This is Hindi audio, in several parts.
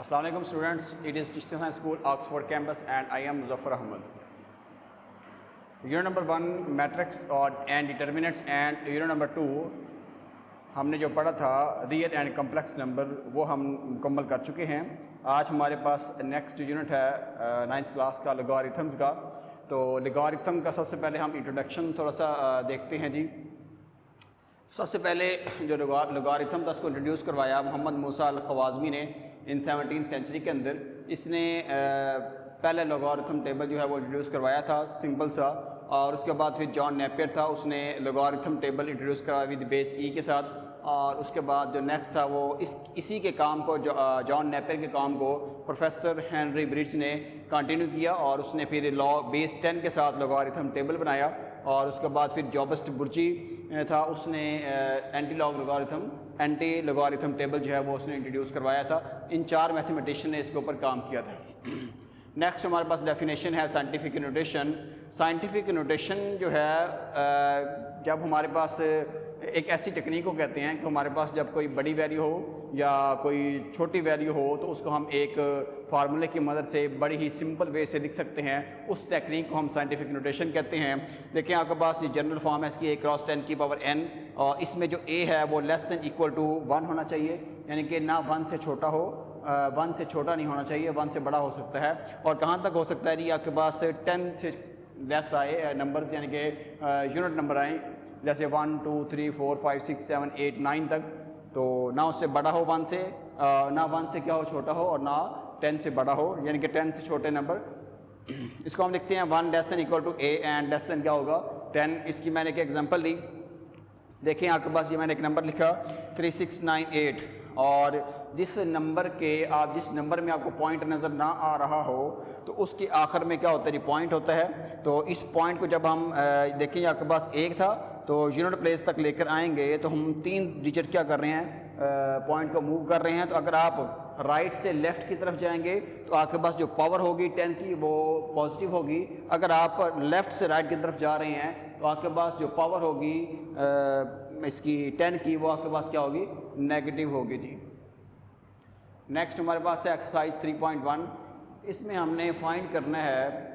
Assalamu alaikum students, it is Chishti Science School, Oxford campus and I am Muzaffar Ahmad. Unit number 1 matrix and determinants and unit number 2 हमने जो पढ़ा था रियल एंड कम्प्लेक्स नंबर वो हम मुकम्मल कर चुके हैं। आज हमारे पास नेक्स्ट यूनिट है 9th क्लास का लॉगरिथम्स का। तो लॉगरिथम का सबसे पहले हम इंट्रोडक्शन थोड़ा सा देखते हैं जी। सबसे पहले जो लॉगरिथम था उसको इंट्रोड्यूस करवाया मोहम्मद मूसा अल-ख़वाज़मी ने इन 17th सेंचुरी के अंदर। इसने पहले लॉगरिथम टेबल जो है वो इंट्रोड्यूस करवाया था सिंपल सा, और उसके बाद फिर जॉन नेपियर था, उसने लॉगरिथम टेबल इंट्रोड्यूस करवाया विद बेस ई के साथ। और उसके बाद जो नेक्स्ट था वो इसी के काम को जॉन नेपियर के काम को प्रोफेसर हेनरी ब्रिज ने कंटिन्यू किया और उसने फिर बेस 10 के साथ लॉगरिथम टेबल बनाया। और उसके बाद फिर जॉबस्ट बुर्जी था, उसने एंटी लॉगरिथम टेबल जो है वो उसने इंट्रोड्यूस करवाया था। इन 4 मैथमेटिशियन ने इसके ऊपर काम किया था। नेक्स्ट हमारे पास डेफिनेशन है साइंटिफिक नोटेशन। साइंटिफिक नोटेशन जो है जब हमारे पास एक ऐसी टेक्निक को कहते हैं कि हमारे पास जब कोई बड़ी वैल्यू हो या कोई छोटी वैल्यू हो तो उसको हम एक फार्मूले की मदद से बड़ी ही सिंपल वे से लिख सकते हैं। उस टेक्निक को हम साइंटिफिक नोटेशन कहते हैं। देखिए आपके पास ये जनरल फॉर्म है इसकी a×10⁻n, और इसमें जो a है वो लेस देन इक्वल टू 1 होना चाहिए, यानी कि ना 1 से छोटा हो, 1 से छोटा नहीं होना चाहिए, 1 से बड़ा हो सकता है। और कहाँ तक हो सकता है जी, आपके पास 10 से लेस आए नंबर्स, यानी कि यूनिट नंबर आए जैसे 1 2 3 4 5 6 7 8 9 तक, तो ना उससे बड़ा हो 1 से, ना 1 से क्या हो छोटा हो, और ना 10 से बड़ा हो, यानी कि 10 से छोटे नंबर। इसको हम लिखते हैं 1 less than equal to a and less than क्या होगा 10। इसकी मैंने एक एग्जांपल दी। देखिए आपके पास ये मैंने एक नंबर लिखा 3698, और जिस नंबर में आपको पॉइंट नज़र ना आ रहा हो तो उसके आखिर में क्या होता है जी, पॉइंट होता है। तो इस पॉइंट को जब हम देखें आपके पास 1 था तो यूनिट प्लेस तक लेकर आएंगे तो हम 3 डिजिट क्या कर रहे हैं, पॉइंट को मूव कर रहे हैं। तो अगर आप राइट से लेफ़्ट की तरफ जाएंगे तो आपके पास जो पावर होगी 10 की वो पॉजिटिव होगी। अगर आप लेफ़्ट से राइट की तरफ जा रहे हैं तो आपके पास जो पावर होगी इसकी 10 की वो आपके पास क्या होगी, नेगेटिव होगी जी। नेक्स्ट हमारे पास है एक्सरसाइज 3.1। इसमें हमने फाइंड करना है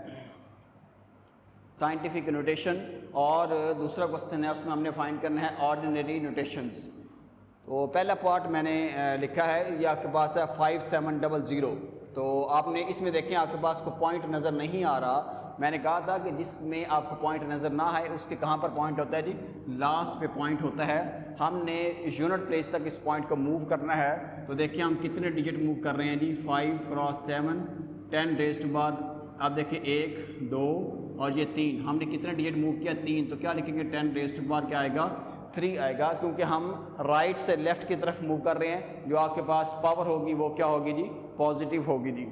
साइंटिफिक नोटेशन, और दूसरा क्वेश्चन है उसमें हमने फाइंड करना है ऑर्डिनरी नोटेशंस। तो पहला पार्ट मैंने लिखा है, ये आपके पास है 5700। तो आपने इसमें देखें आपके पास को पॉइंट नज़र नहीं आ रहा। मैंने कहा था कि जिसमें आपको पॉइंट नज़र ना आए उसके कहाँ पर पॉइंट होता है जी, लास्ट पे पॉइंट होता है। हमने यूनिट प्लेस तक इस पॉइंट को मूव करना है। तो देखिए हम कितने डिजिट मूव कर रहे हैं जी, 5×7 10 रेज़ टू पावर, अब देखिए 1 2 और ये 3, हमने कितने डिजिट मूव किया 3, तो क्या लिखेंगे 10 रेज़ टू पावर क्या आएगा 3 आएगा, क्योंकि हम राइट से लेफ़्ट की तरफ मूव कर रहे हैं। जो आपके पास पावर होगी वो क्या होगी जी, पॉजिटिव होगी जी।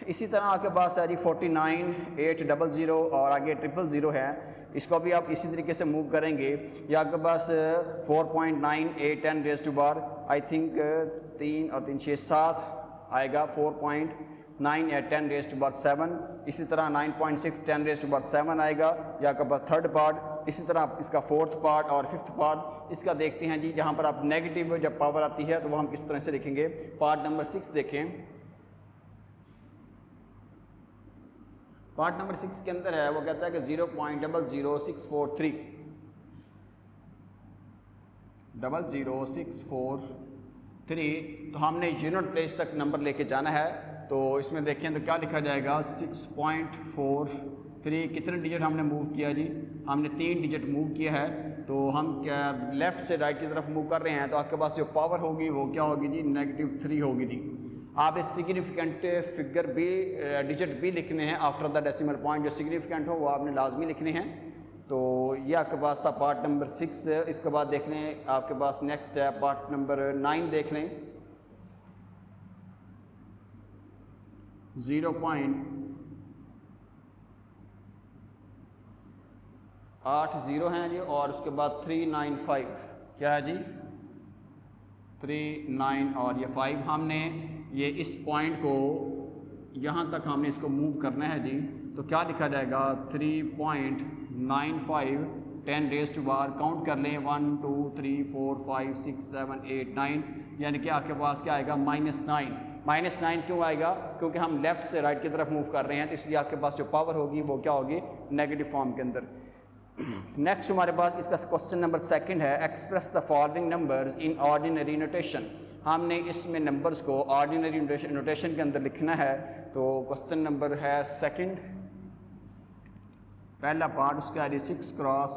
इसी तरह आपके पास है जी 49800 और आगे 000 है, इसको भी आप इसी तरीके से मूव करेंगे। या आपके पास 4.9810 raise to power, I think 3 और 3 6 7 आएगा, 4.9810 रेज़ टू पावर 7। इसी तरह 9.610 रेज़ टू पावर 7 आएगा, या आपके पास थर्ड पार्ट। इसी तरह इसका 4th पार्ट और 5th पार्ट। इसका देखते हैं जी, जहाँ पर आप नेगेटिव जब पावर आती है तो वो हम किस तरह से लिखेंगे। पार्ट नंबर 6 देखें। पार्ट नंबर 6 के अंदर है वो कहता है कि 0.00643 00643। तो हमने यूनिट प्लेस तक नंबर लेके जाना है। तो इसमें देखें तो क्या लिखा जाएगा 6.43। कितने डिजिट हमने मूव किया जी, हमने 3 डिजिट मूव किया है। तो हम क्या लेफ़्ट से राइट की तरफ मूव कर रहे हैं, तो आपके पास जो पावर होगी वो क्या होगी जी, -3 होगी जी। आप इस सिग्निफिकेंट फिगर भी डिजिट भी लिखने हैं आफ्टर द डेसिमल पॉइंट, जो सिग्निफिकेंट हो वो आपने लाजमी लिखने हैं। तो ये आपके पास था पार्ट नंबर 6। इसके बाद देख लें आपके पास नेक्स्ट है पार्ट नंबर 9 देख लें। 0.80 हैं जी, और उसके बाद 395 क्या है जी, 39 और ये 5। हमने ये इस पॉइंट को यहाँ तक हमने इसको मूव करना है जी। तो क्या लिखा जाएगा 3.95 10 रेज़ टू पावर, काउंट कर लें 1 2 3 4 5 6 7 8 9। यानी कि आपके पास क्या आएगा -9। -9 क्यों आएगा? क्योंकि हम लेफ़्ट से राइट की तरफ मूव कर रहे हैं, तो इसलिए आपके पास जो पावर होगी वो क्या होगी? नेगेटिव फॉर्म के अंदर। नेक्स्ट हमारे पास इसका क्वेश्चन नंबर 2 है, express the following numbers in ordinary notation. हमने इसमें नंबर्स को ऑर्डिनरी नोटेशन के अंदर लिखना है। तो क्वेश्चन नंबर है 2, पहला पार्ट उसका है जी 6 cross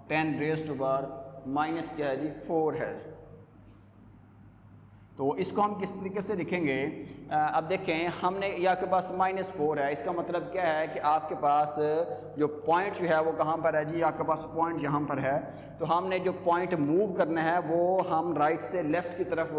10 raise to power minus क्या है जी 4 है। तो इसको हम किस तरीके से लिखेंगे? अब देखें, हमने या के पास -4 है, इसका मतलब क्या है कि आपके पास जो पॉइंट जो है वो कहाँ पर है जी? आपके पास पॉइंट यहाँ पर है। तो हमने जो पॉइंट मूव करना है वो हम राइट से लेफ़्ट की तरफ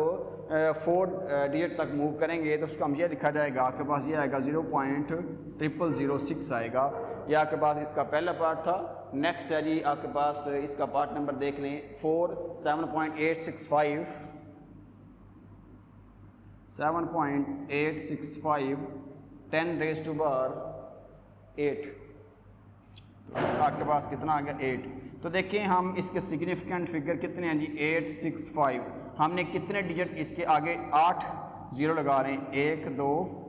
4 डिजिट तक मूव करेंगे। तो उसको हम ये लिखा जाएगा, आपके पास ये आएगा 0.0006 आएगा। ये आपके पास इसका पहला पार्ट था। नेक्स्ट है जी आपके पास इसका पार्ट नंबर देख लें 4, 7.865 10 रेज़ टू पावर 8। तो आपके पास कितना आ गया? 8। तो देखिए हम इसके सिग्निफिकेंट फिगर कितने हैं जी? 865। हमने कितने डिजिट इसके आगे 8 0 लगा रहे हैं? 1 2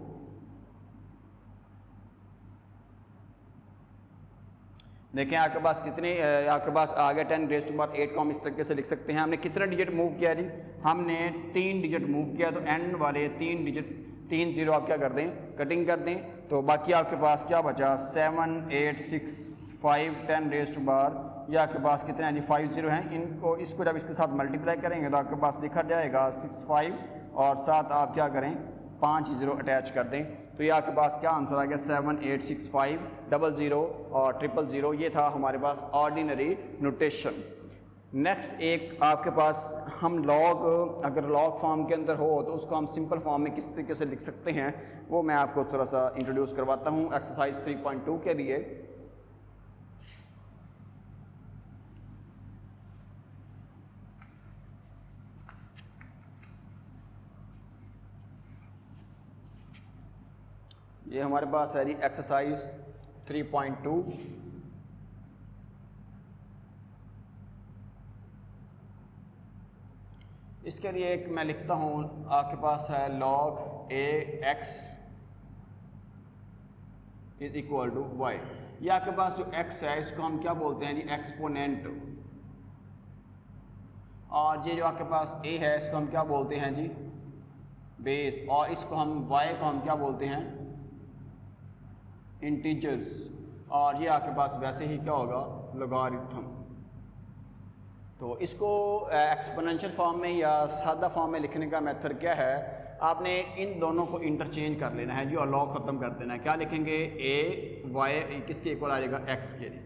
देखें आपके पास कितने आपके पास आ गया 10 रेज़ टू पावर 8 को हम इस तरीके से लिख सकते हैं। हमने कितना डिजिट मूव किया जी? हमने 3 डिजिट मूव किया। तो एंड वाले 3 डिजिट 3 0 आप क्या कर दें? कटिंग कर दें। तो बाकी आपके पास क्या बचा? 7 8 6 5 10 रेज़ टू पावर, या आपके पास कितने हैं जी? 5 0 हैं। इनको इसको जब इसके साथ मल्टीप्लाई करेंगे तो आपके पास लिखा जाएगा 65 और साथ आप क्या करें? 5 0 अटैच कर दें। तो ये आपके पास क्या आंसर आ गया? 7 8 6 5 00 और 000। ये था हमारे पास ऑर्डिनरी नोटेशन। नेक्स्ट एक आपके पास हम लॉग, अगर लॉग फॉर्म के अंदर हो तो उसको हम सिंपल फॉर्म में किस तरीके से लिख सकते हैं वो मैं आपको थोड़ा सा इंट्रोड्यूस करवाता हूँ एक्सरसाइज 3.2 के लिए। ये हमारे पास है जी एक्सरसाइज 3.2। इसके लिए एक मैं लिखता हूँ, आपके पास है log ax is equal to y। ये आपके पास जो x है इसको हम क्या बोलते हैं जी? एक्सपोनेंट। और ये जो आपके पास a है इसको हम क्या बोलते हैं जी? बेस। और इसको हम y को हम क्या बोलते हैं? इंटीजर्स। और ये आपके पास वैसे ही क्या होगा? लॉगरिथम। तो इसको एक्सपोनेंशियल फॉर्म में या सादा फॉर्म में लिखने का मेथड क्या है? आपने इन दोनों को इंटरचेंज कर लेना है जी और लॉग ख़त्म कर देना है। क्या लिखेंगे? a y किसके इक्वल आ जाएगा? x के लिए।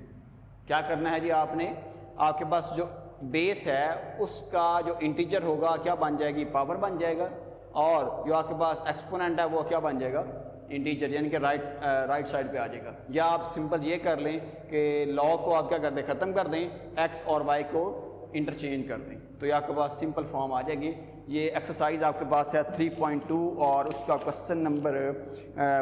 क्या करना है जी? आपने आपके पास जो बेस है उसका जो इंटीजर होगा क्या बन जाएगी? पावर बन जाएगा। और जो आपके पास एक्सपोनेंट है वो क्या बन जाएगा? इंटीजर, यानी कि राइट साइड पे आ जाएगा। या आप सिंपल ये कर लें कि लॉग को आप क्या कर दें? ख़त्म कर दें, x और y को इंटरचेंज कर दें, तो ये आपके पास सिंपल फॉर्म आ जाएगी। ये एक्सरसाइज आपके पास है 3.2 और उसका क्वेश्चन नंबर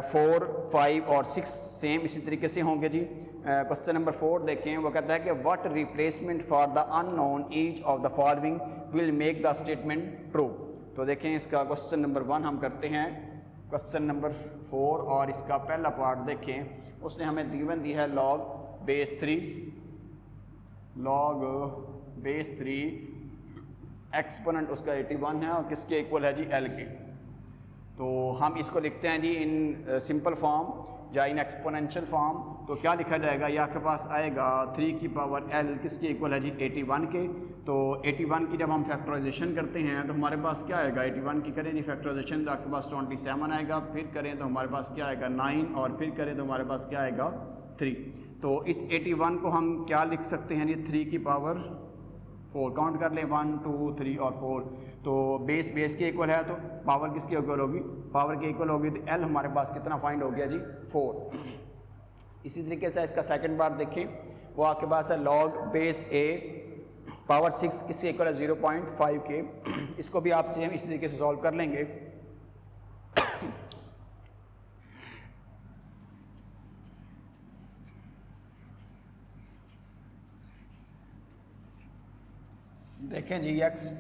4, 5 और 6 सेम इसी तरीके से होंगे जी। क्वेश्चन नंबर 4 देखें, वो कहता है कि what replacement for the unknown each of the following will make the statement true. तो देखें इसका क्वेश्चन नंबर 1 हम करते हैं। क्वेश्चन नंबर 4 और इसका पहला पार्ट देखें, उसने हमें गिवन दी है log बेस 3 एक्सपोनेंट उसका 81 है और किसके इक्वल है जी? L के। तो हम इसको लिखते हैं जी इन सिंपल फॉर्म या इन एक्सपोनेंशियल फॉर्म। तो क्या लिखा जाएगा? ये आपके पास आएगा 3 की पावर L किसके इक्वल है जी? 81 के। तो 81 की जब हम फैक्टराइजेशन करते हैं तो हमारे पास क्या आएगा? 81 की करें जी फैक्टराइजेशन तो आपके पास 27 आएगा, फिर करें तो हमारे पास क्या आएगा? 9 और फिर करें तो हमारे पास क्या आएगा? 3। तो इस 81 को हम क्या लिख सकते हैं जी? 3 की पावर 4। काउंट कर लें 1 2 3 और 4। तो बेस के इक्वल है तो पावर किसके इक्वल होगी? पावर के इक्वल होगी। तो L हमारे पास कितना फाइंड हो गया जी? 4। इसी तरीके से इसका सेकंड पार्ट देखें, वो आपके पास है log बेस a पावर 6 किसके इक्वल है? 0.5 के। इसको भी आप सेम इसी तरीके से सॉल्व कर लेंगे। देखें जी x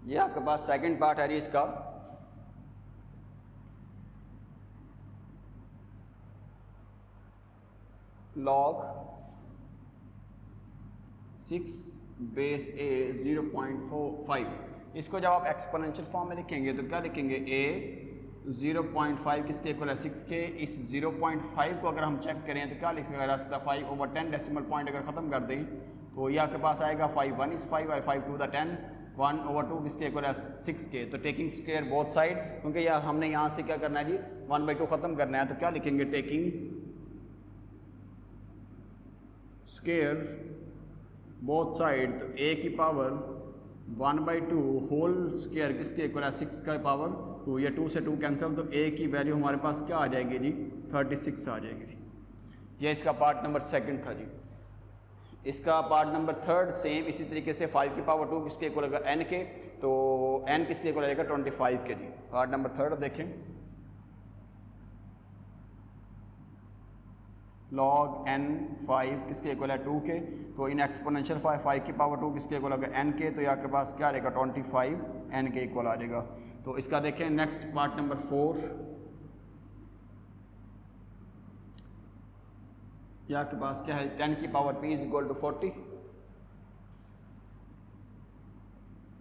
ये आपके पास सेकंड पार्ट है जी इसका। लॉग 6 बेस a 0.45, इसको जब आप एक्सपोनेंशियल फॉर्म में लिखेंगे तो क्या लिखेंगे, a 0.5 किसके इक्वल है 6 के। इस 0.5 को अगर हम चेक करें तो क्या लिख सकता है 5/10 डेसिमल पॉइंट अगर ख़त्म कर दें तो ये आपके पास आएगा 5 1 is 5 और 5 2 the 10, 1/2 किसके इक्वल है 6 के। तो टेकिंग स्क्वायर बोथ साइड, क्योंकि यार हमने यहाँ से क्या करना है जी 1/2 ख़त्म करना है, तो क्या लिखेंगे टेकिंग स्क्वायर बोथ साइड, तो a की पावर 1/2 होल स्क्वायर किसके इक्वल है 6 का पावर 2, या 2 से 2 कैंसिल, तो a की वैल्यू हमारे पास क्या आ जाएगी जी 36 आ जाएगी जी। ये इसका पार्ट नंबर सेकंड था जी। इसका पार्ट नंबर थर्ड सेम इसी तरीके से 5 की पावर 2 किसके इक्वल होगा n के, तो n किसके इक्वल आएगा 25 के जी। पार्ट नंबर थर्ड देखें, log n 5 किसके इक्वल है 2 के, तो इन एक्सपोनेंशियल 5 की पावर 2 किसके इक्वल होगा n के, तो यहाँ के पास क्या आएगा 25 n के इक्वल आ जाएगा। तो इसका देखें नेक्स्ट पार्ट नंबर 4, यहाँ के पास क्या है 10 की power p is equal to 40,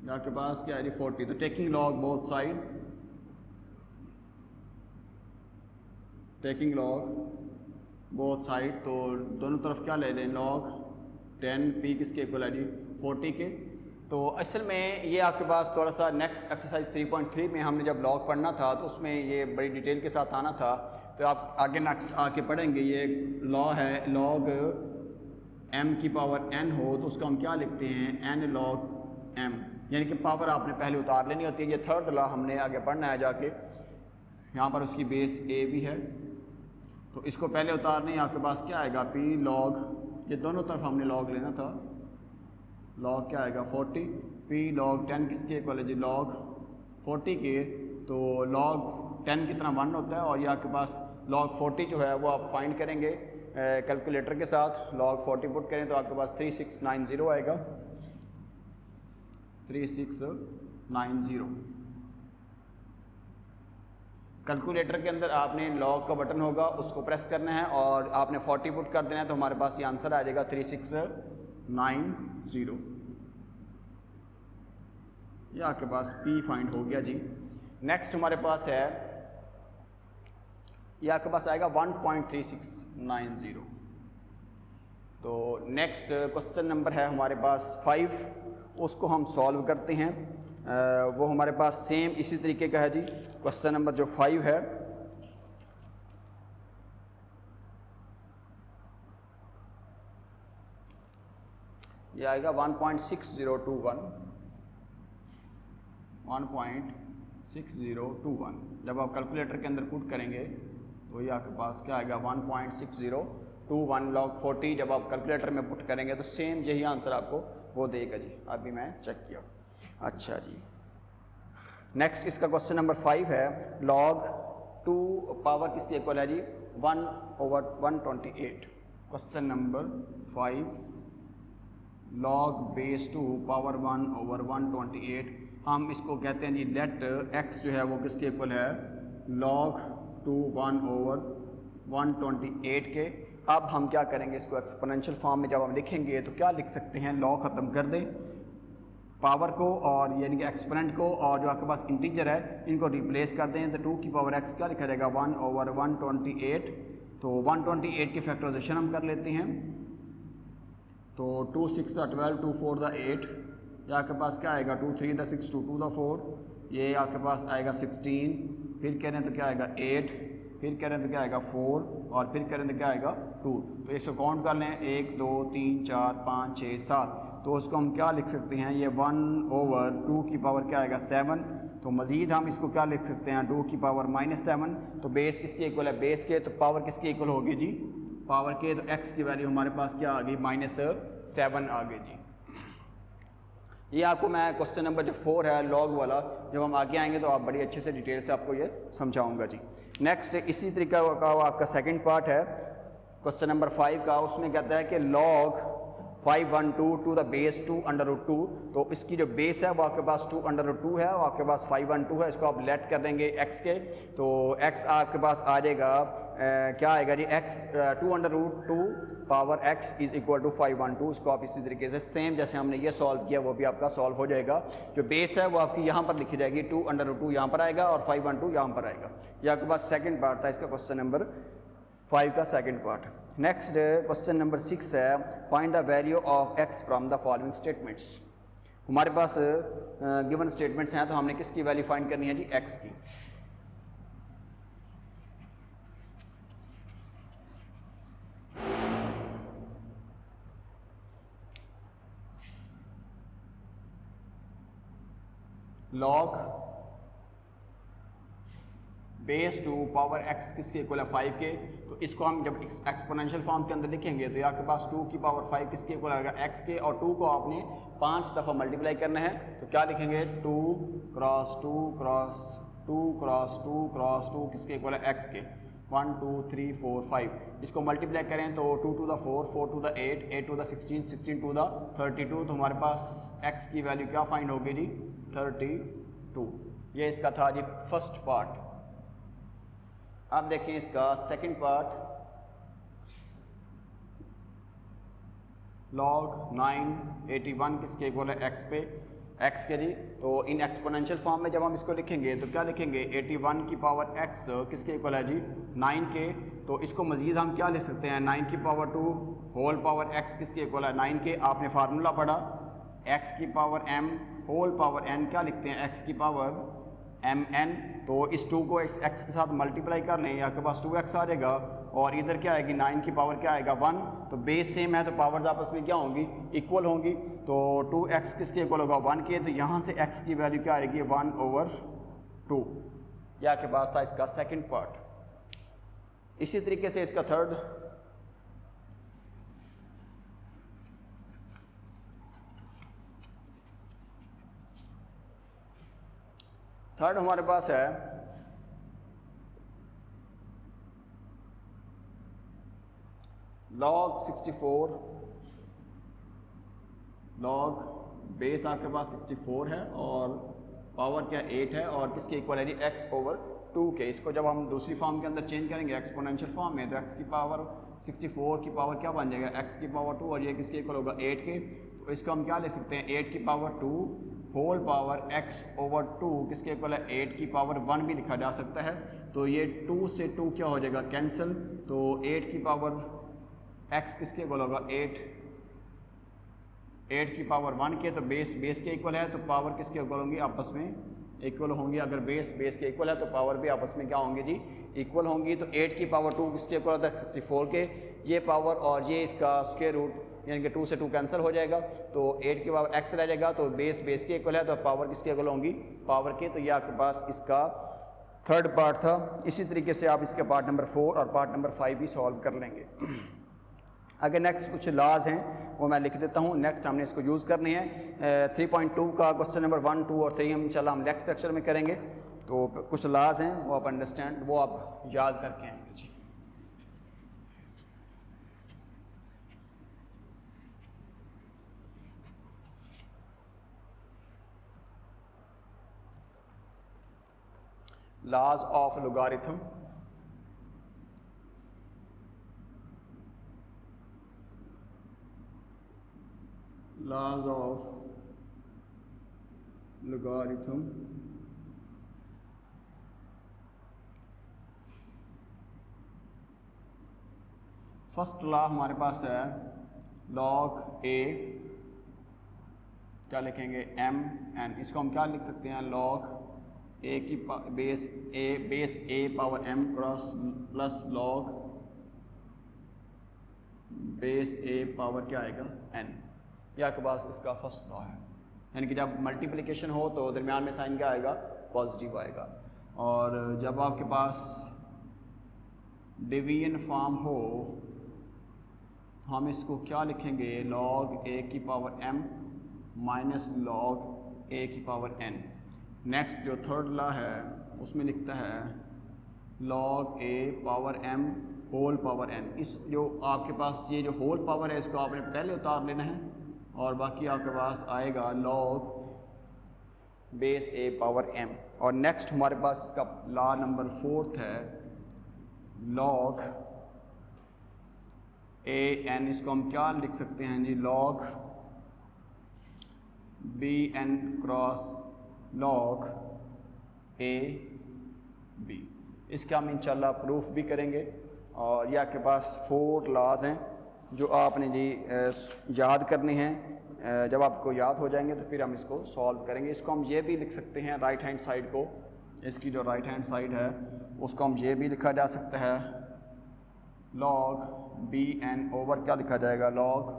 यहाँ के पास क्या है जी 40, तो taking log both side, taking log both side, तो दोनों तरफ क्या ले लें log 10p किसके इक्वल है जी 40 के। तो असल में ये आपके पास थोड़ा सा नेक्स्ट एक्सरसाइज 3.3 में हमने जब log पढ़ना था तो उसमें ये बड़ी डिटेल के साथ आना था, तो आप आगे नेक्स्ट आके पढ़ेंगे। ये लॉ है log m की पावर n हो तो उसको हम क्या लिखते हैं n log m, यानी कि पावर आपने पहले उतार लेनी होती है। ये थर्ड लॉ हमने आगे पढ़ना है जाके, यहाँ पर उसकी बेस a भी है, तो इसको पहले उतारने आपके पास क्या आएगा p log, ये दोनों तरफ हमने log लेना था, log क्या आएगा 40, p log 10 किसके इक्वल है जी log 40 के, तो log 10 कितना 1 होता है, और ये आपके पास log 40 जो है वो आप फाइंड करेंगे कैलकुलेटर के साथ, log 40 पुट करें तो आपके पास 3690 आएगा, 3690। कैलकुलेटर के अंदर आपने लॉग का बटन होगा उसको प्रेस करना है और आपने 40 पुट कर देना है, तो हमारे पास ये आंसर आ जाएगा 3690। ये आपके पास p फाइंड हो गया जी। नेक्स्ट हमारे पास है, ये आपके पास आएगा 1.3690। तो नेक्स्ट क्वेश्चन नंबर है हमारे पास 5, उसको हम सॉल्व करते हैं। वो हमारे पास सेम इसी तरीके का है जी। क्वेश्चन नंबर जो 5 है, ये आएगा 1.6021, 1.6021। जब आप कैलकुलेटर के अंदर पुट करेंगे तो ये आपके पास क्या आएगा 1.6021 log 40। जब आप कैलकुलेटर में पुट करेंगे तो सेम यही आंसर आपको वो देगा जी। अभी मैं चेक किया। अच्छा जी, नेक्स्ट इसका क्वेश्चन नंबर 5 है, log 2 पावर किसके इक्वल है जी 1/128। Question number 5, log base 2 power 1/128। हम इसको कहते हैं जी लेट x जो है वो किसके इक्वल है log 2 1/128 के। अब हम क्या करेंगे, इसको एक्सपोनेंशियल फॉर्म में जब हम लिखेंगे तो क्या लिख सकते हैं, log ख़त्म कर दें पावर को और यानी कि एक्सपोनेंट को, और जो आपके पास इंटीजर है इनको रिप्लेस कर दें, तो 2 की पावर x क्या लिखा जाएगा 1/128। तो 128 की फैक्टराइजेशन हम कर लेते हैं, तो 2 6 12 2 4 8, ये आपके पास क्या आएगा 2 3 6 2 2 4, ये आपके पास आएगा 16, फिर कह रहे हैं तो क्या आएगा 8, फिर कह रहे हैं तो क्या आएगा 4, और फिर कह रहे हैं तो क्या आएगा 2। तो इसको काउंट कर लें 1 2 3 4 5 6 7, तो उसको हम क्या लिख सकते हैं, ये 1/2 की पावर क्या आएगा 7। तो मज़ीद हम इसको क्या लिख सकते हैं 2 की पावर -7। तो बेस किसके इक्वल है बेस के, तो पावर किसके इक्वल होगी जी पावर के, तो x की वैल्यू हमारे पास क्या आ गई -7 आ गई जी। ये आपको मैं क्वेश्चन नंबर जो 4 है लॉग वाला, जब हम आगे आएंगे तो आप बड़ी अच्छे से डिटेल से आपको ये समझाऊंगा जी। नेक्स्ट इसी तरीका का आपका सेकंड पार्ट है क्वेश्चन नंबर 5 का, उसमें कहता है कि log 512 टू द बेस 2√2, तो इसकी जो बेस है वो आपके पास 2√2 है और आपके पास 512 है। इसको आप लेट कर देंगे x के, तो x आपके पास आ जाएगा क्या आएगा जी, x 2√2 power x is equal to 512। इसको आप इसी तरीके से सेम जैसे हमने ये सॉल्व किया वो भी आपका सॉल्व हो जाएगा। जो बेस है वो आपकी यहाँ पर लिखी जाएगी, 2√2 यहाँ पर आएगा और 512 यहाँ पर आएगा। ये आपके पास सेकंड पार्ट था इसका, क्वेश्चन नंबर 5 का second part. Next question number 6 है, find the value of x from the following statements. हमारे पास गिवन स्टेटमेंट्स हैं, तो हमने किसकी वैल्यू फाइंड करनी है जी, x की। लॉग बेस 2 पावर x किसके इक्वल है 5 के, तो इसको हम जब एक्सपोनेंशियल फॉर्म के अंदर लिखेंगे तो आपके पास 2 की पावर 5 किसके इक्वल आएगा, x के, और 2 को आपने 5 दफ़ा मल्टीप्लाई करना है। तो क्या लिखेंगे, 2 क्रॉस 2 क्रॉस 2 क्रॉस 2 क्रॉस 2 किसके इक्वल है, x के। 1 2 3 4 5 इसको मल्टीप्लाई करें तो 2 to the 4 4 to the 8 8 to the 16 16 to the 32, तो हमारे पास x की वैल्यू क्या फाइंड होगी जी, 32। ये इसका था जी फर्स्ट पार्ट। अब देखिए इसका सेकंड पार्ट, log 981 किसके इक्वल है, x पे, x के जी। तो इन एक्सपोनेंशियल फॉर्म में जब हम इसको लिखेंगे तो क्या लिखेंगे, 81 की पावर x किसके इक्वल है जी, 9 के। तो इसको मज़ीद हम क्या लिख सकते हैं, 9 की पावर 2 होल पावर x किसके इक्वल है, 9 के। आपने फार्मूला पढ़ा, x की power m whole power n, क्या लिखते हैं, x की पावर mn। तो इस 2 को इस x के साथ मल्टीप्लाई कर लें, आपके पास 2x आ जाएगा, और इधर क्या आएगी, 9 की पावर क्या आएगा, 1। तो बेस सेम है तो पावर्स आपस में क्या होंगी, इक्वल होंगी। तो 2x किसके इक्वल होगा, 1 के। तो यहाँ से x की वैल्यू क्या आएगी, 1/2। यह आपके पास था इसका सेकंड पार्ट। इसी तरीके से इसका थर्ड हमारे पास है log 64, log बेस आपके पास 64 है और पावर क्या 8 है, और किसके इक्वल है जी, x/2 के। इसको जब हम दूसरी फॉर्म के अंदर चेंज करेंगे एक्सपोनेंशियल फॉर्म में, तो x की पावर 64 की पावर क्या बन जाएगा, x की पावर 2, और ये किसके इक्वल होगा, 8 के। तो इसको हम क्या ले सकते हैं, 8 की पावर 2 होल पावर x/2 किसके इक्वल है, 8 की पावर 1 भी लिखा जा सकता है। तो ये 2 से 2 क्या हो जाएगा, कैंसिल। तो 8 की पावर x किसके इक्वल होगा, 8 की पावर 1 के। तो बेस के इक्वल है, तो पावर किसके इक्वल होंगी, आपस में इक्वल होंगी। अगर बेस के इक्वल है तो पावर भी आपस में क्या होंगी जी, इक्वल होंगी। तो 8 की पावर 2 किसके इक्वल होता है, 64 के। ये पावर और ये इसका स्क्वायर रूट, यानी कि 2 से 2 कैंसिल हो जाएगा, तो 8 की पावर x रह जाएगा। तो बेस के इक्वल है तो पावर किसके इक्वल होंगी, पावर के। तो ये आपके पास इसका थर्ड पार्ट था। इसी तरीके से आप इसके पार्ट नंबर 4 और पार्ट नंबर 5 भी सॉल्व कर लेंगे। अगर नेक्स्ट कुछ लॉज हैं वो मैं लिख देता हूँ, नेक्स्ट हमने इसको यूज़ करनी है। 3.2 का क्वेश्चन नंबर 1 2 और 3 हम इंशाल्लाह हम नेक्स्ट लेक्चर में करेंगे। तो कुछ लॉज हैं वो आप अंडरस्टैंड, वो आप याद करके आएंगे जी। laws of logarithm, laws of logarithm, first law हमारे पास है log a, क्या लिखेंगे m n, इसको हम क्या लिख सकते हैं log a की base a power m cross plus log base a power क्या आएगा n। ये आपके पास इसका फर्स्ट लॉ है, यानी कि जब मल्टीप्लिकेशन हो तो दरमियान में साइन क्या आएगा, पॉजिटिव आएगा। और जब आपके पास डिवीजन फॉर्म हो हम इसको क्या लिखेंगे, log a की power m minus log a की पावर n। नेक्स्ट जो थर्ड लॉ है उसमें लिखता है log a power m whole power n। इस जो आपके पास ये जो होल पावर है इसको आपने पहले उतार लेना है और बाकी आपके पास आएगा log base a power m। और नेक्स्ट हमारे पास इसका लॉ नंबर 4 है log a n। इसको हम क्या लिख सकते हैं जी, log b n cross log a b। इसका हम इंशाल्लाह प्रूफ भी करेंगे। और ये आपके पास 4 लॉज हैं जो आपने जी याद करने हैं। जब आपको याद हो जाएंगे तो फिर हम इसको सॉल्व करेंगे। इसको हम ये भी लिख सकते हैं राइट हैंड साइड को, इसकी जो राइट हैंड साइड है उसको हम ये भी लिखा जा सकता है log b n ओवर क्या लिखा जाएगा log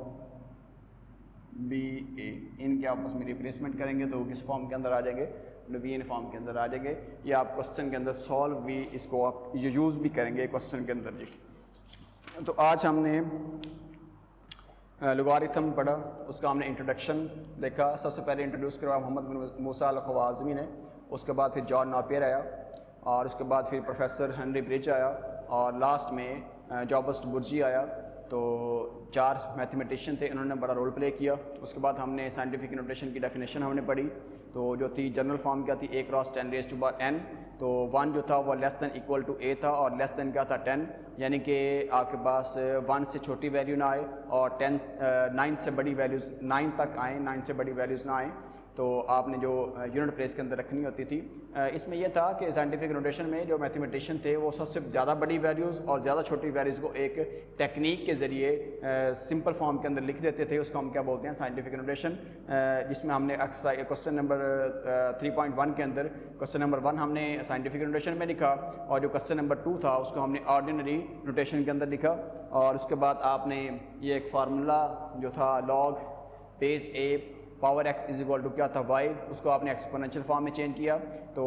b a। इनके आपस में रिप्लेसमेंट करेंगे तो किस फॉर्म के अंदर आ जाएंगे, वी एन फॉर्म के अंदर आ जाएंगे। ये आप क्वेश्चन के अंदर सॉल्व भी इसको आप यूज़ भी करेंगे क्वेश्चन के अंदर जी। तो आज हमने लॉगरिथम पढ़ा, उसका हमने इंट्रोडक्शन देखा। सबसे पहले इंट्रोड्यूस करवाया मोहम्मद बिन मूसा अल-ख़वाज़मी ने, उसके बाद फिर जॉन नापियर आया और उसके बाद फिर प्रोफेसर हेनरी ब्रिज आया और लास्ट में जॉबस्ट बुर्जी आया। तो 4 मैथमेटिशियन थे, इन्होंने बड़ा रोल प्ले किया। उसके बाद हमने साइंटिफिक नोटेशन की डेफिनेशन हमने पढ़ी, तो जो थी जनरल फॉर्म क्या थी, a cross 10 raise to power n। तो 1 जो था वो less than equal to a था और लेस दैन क्या था 10, यानी कि आपके पास 1 से छोटी वैल्यू ना आए और 9 से बड़ी वैल्यूज़ 9 तक आएँ, 9 से बड़ी वैल्यूज़ ना आएँ। तो आपने जो यूनिट प्लेस के अंदर रखनी होती थी। इसमें यह था कि साइंटिफिक नोटेशन में जो मैथमेटिशियन थे वो सबसे ज़्यादा बड़ी वैल्यूज़ और ज़्यादा छोटी वैल्यूज़ को एक टेक्निक के ज़रिए सिंपल फॉर्म के अंदर लिख देते थे। उसको हम क्या बोलते हैं, साइंटिफिक नोटेशन। जिसमें हमने एक्सरसाइज क्वेश्चन नंबर 3.1 के अंदर क्वेश्चन नंबर 1 हमने साइंटिफिक नोटेशन में लिखा और जो क्वेश्चन नंबर 2 था उसको हमने ऑर्डिनरी नोटेशन के अंदर लिखा। और उसके बाद आपने ये एक फार्मूला जो था log base a power x is equal to क्या था y, उसको आपने एक्सपोनेंशियल फॉर्म में चेंज किया। तो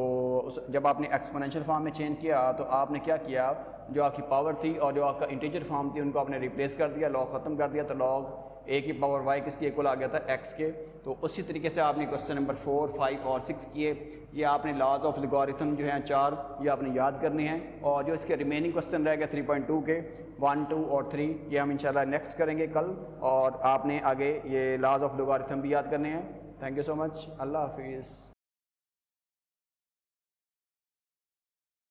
जब आपने एक्सपोनेंशियल फॉर्म में चेंज किया तो आपने क्या किया, जो आपकी पावर थी और जो आपका इंटीजर फॉर्म थी उनको आपने रिप्लेस कर दिया, लॉग ख़त्म कर दिया। तो log a की पावर y किसके इक्वल आ गया था, x के। तो उसी तरीके से आपने क्वेश्चन नंबर 4, 5 और 6 किए। ये आपने लॉज ऑफ लॉगरिथम जो हैं 4 ये आपने याद करने हैं। और जो इसके रिमेनिंग क्वेश्चन रह गए 3.2 के 1, 2 और 3 ये हम इंशाल्लाह नेक्स्ट करेंगे कल। और आपने आगे ये लॉज ऑफ लॉगरिथम भी याद करने हैं। थैंक यू सो मच, अल्लाह हाफिज़।